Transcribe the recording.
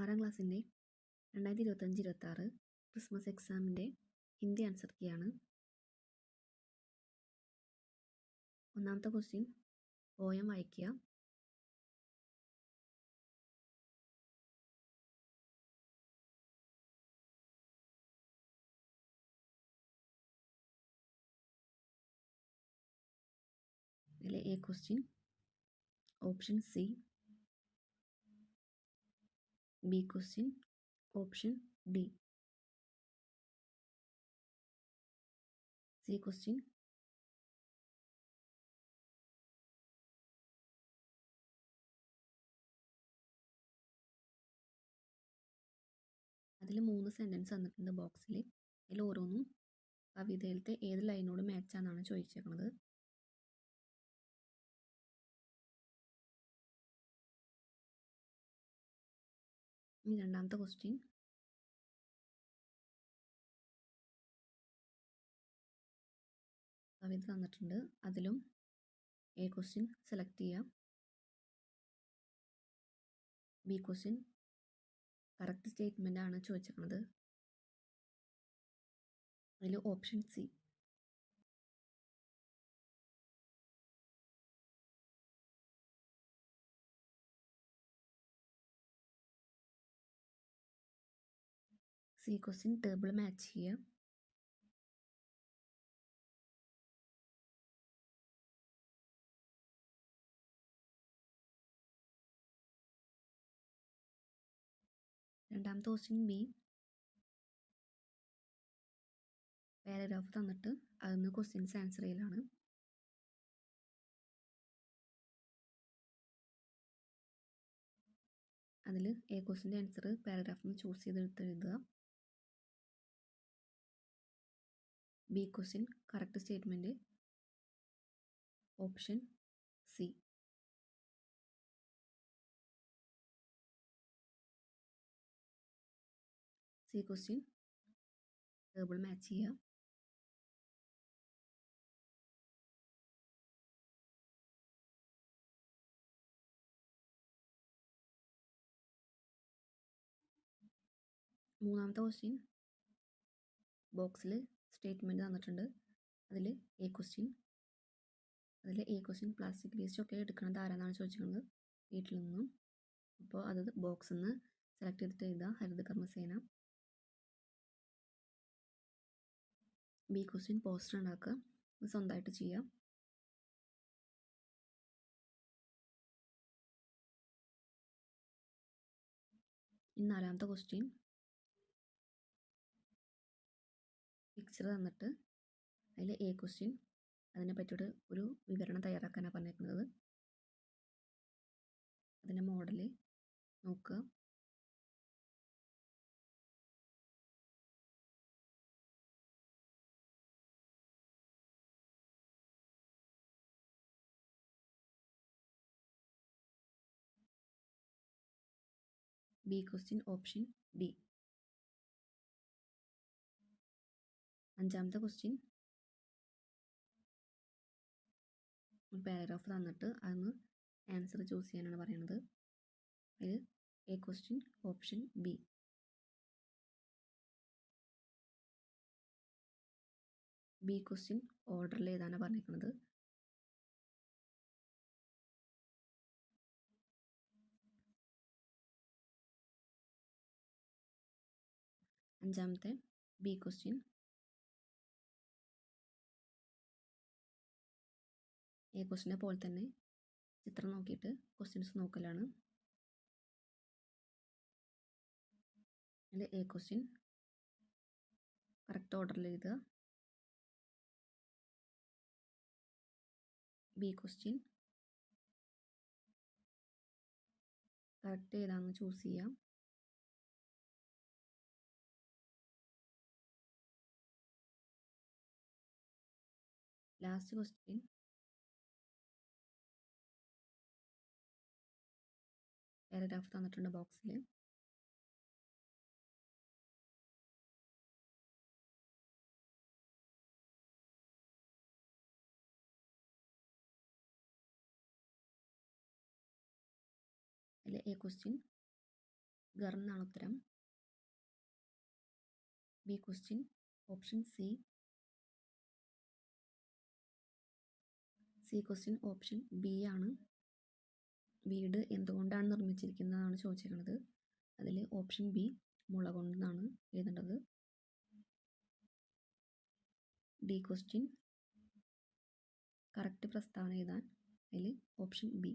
6ാം ക്ലാസ്സിൻ്റെ 2025-26 ക്രിസ്മസ് എക്സാമിൻ്റെ ഹിന്ദി ആൻസർ കീയാണ്. ഒന്നാമത്തെ ക്വസ്റ്റ്യൻ പോയം വായിക്കുക. ഇതിലെ A question option C, B question option D, C question അതിൽ 3 സെൻറ്റൻസ് തന്നിട്ടുണ്ട് ബോക്സിൽ. അതിൽ ഓരോന്നും കവിതയിലത്തെ ഏത് ലൈനോട് മാച്ചാണെന്നാണ് ചോദിച്ചേക്കുന്നത്. ഇനി രണ്ടാമത്തെ ക്വസ്റ്റ്യൻ കവിത തന്നിട്ടുണ്ട്. അതിലും എ ക്വസ്റ്റ്യൻ സെലക്ട് ചെയ്യുക. ബി ക്വസ്റ്റ്യൻ കറക്റ്റ് സ്റ്റേറ്റ്മെൻ്റ് ആണ് ചോദിച്ചിരിക്കുന്നത്. അതിൽ option C. C question table match ചെയ്യുക. രണ്ടാമത്തെ ക്വസ്റ്റ്യൻ ബി, പാരഗ്രാഫ് തന്നിട്ട് അതിന് ക്വസ്റ്റ്യൻസ് ആൻസർ ചെയ്യലാണ്. അതിൽ എ ക്വസ്റ്റ്യൻ്റെ ആൻസർ പാരഗ്രാഫിൽ നിന്ന് ചൂസ് ചെയ്തെടുത്ത് എഴുതുക. B question correct statement option C. C question table match ചെയ്യുക. മൂന്നാമത്തെ ക്വസ്റ്റ്യൻ ബോക്സിൽ സ്റ്റേറ്റ്മെൻറ്റ് തന്നിട്ടുണ്ട്. അതിൽ എ ക്വസ്റ്റ്യൻ പ്ലാസ്റ്റിക് വേസ്റ്റ് ഒക്കെ എടുക്കുന്നത് ആരാന്നാണ് ചോദിച്ചിരിക്കുന്നത്. വീട്ടിൽ നിന്നും. അപ്പോൾ അത് ബോക്സിൽ നിന്ന് സെലക്ട് ചെയ്തിട്ട് എഴുതുക, Haritha Karmasena. B question poster ഉണ്ടാക്കുക. ഇത് സ്വന്തമായിട്ട് ചെയ്യുക. ഇനി നാലാമത്തെ ക്വസ്റ്റ്യൻ പിക്ചർ തന്നിട്ട് അതിൽ എ ക്വസ്റ്റ്യൻ അതിനെ പറ്റിയിട്ട് ഒരു വിവരണം തയ്യാറാക്കാനാണ് പറഞ്ഞിരിക്കുന്നത്. അതിൻ്റെ മോഡൽ നോക്കുക. B question option D. അഞ്ചാമത്തെ ക്വസ്റ്റ്യൻ ഒരു പാരഗ്രാഫ് തന്നിട്ട് അതിന് ആൻസർ ചൂസ് ചെയ്യാനാണ് പറയുന്നത്. അതിൽ A question option B. B question ഓർഡറിൽ എഴുതാനാണ് പറഞ്ഞിരിക്കുന്നത്. അഞ്ചാമത്തെ ബി ക്വസ്റ്റ്യൻ എ ക്വസ്റ്റ്യനെ പോലെ തന്നെ ചിത്രം നോക്കിയിട്ട് ക്വസ്റ്റ്യൻസ് നോക്കലാണ്. അതിൽ എ ക്വസ്റ്റ്യൻ കറക്റ്റ് ഓർഡറിൽ എഴുതുക. ബി ക്വസ്റ്റ്യൻ കറക്റ്റ് ഏതാണെന്ന് ചൂസ് ചെയ്യാം. ലാസ്റ്റ് ക്വസ്റ്റ്യൻ പാരഗ്രാഫ് തന്നിട്ടുണ്ട് ബോക്സിൽ. അതിൽ എ ക്വസ്റ്റ്യൻ ഗർ എന്നാണ് ഉത്തരം. B question option C. C question option B ആണ്. വീട് എന്തുകൊണ്ടാണ് നിർമ്മിച്ചിരിക്കുന്നതാണ് ചോദിച്ചിരിക്കുന്നത്. അതിൽ ഓപ്ഷൻ ബി മുള കൊണ്ടെന്നാണ് എഴുതേണ്ടത്. ഡി ക്വസ്റ്റ്യൻ കറക്റ്റ് പ്രസ്താവന എഴുതാൻ അതിൽ ഓപ്ഷൻ ബി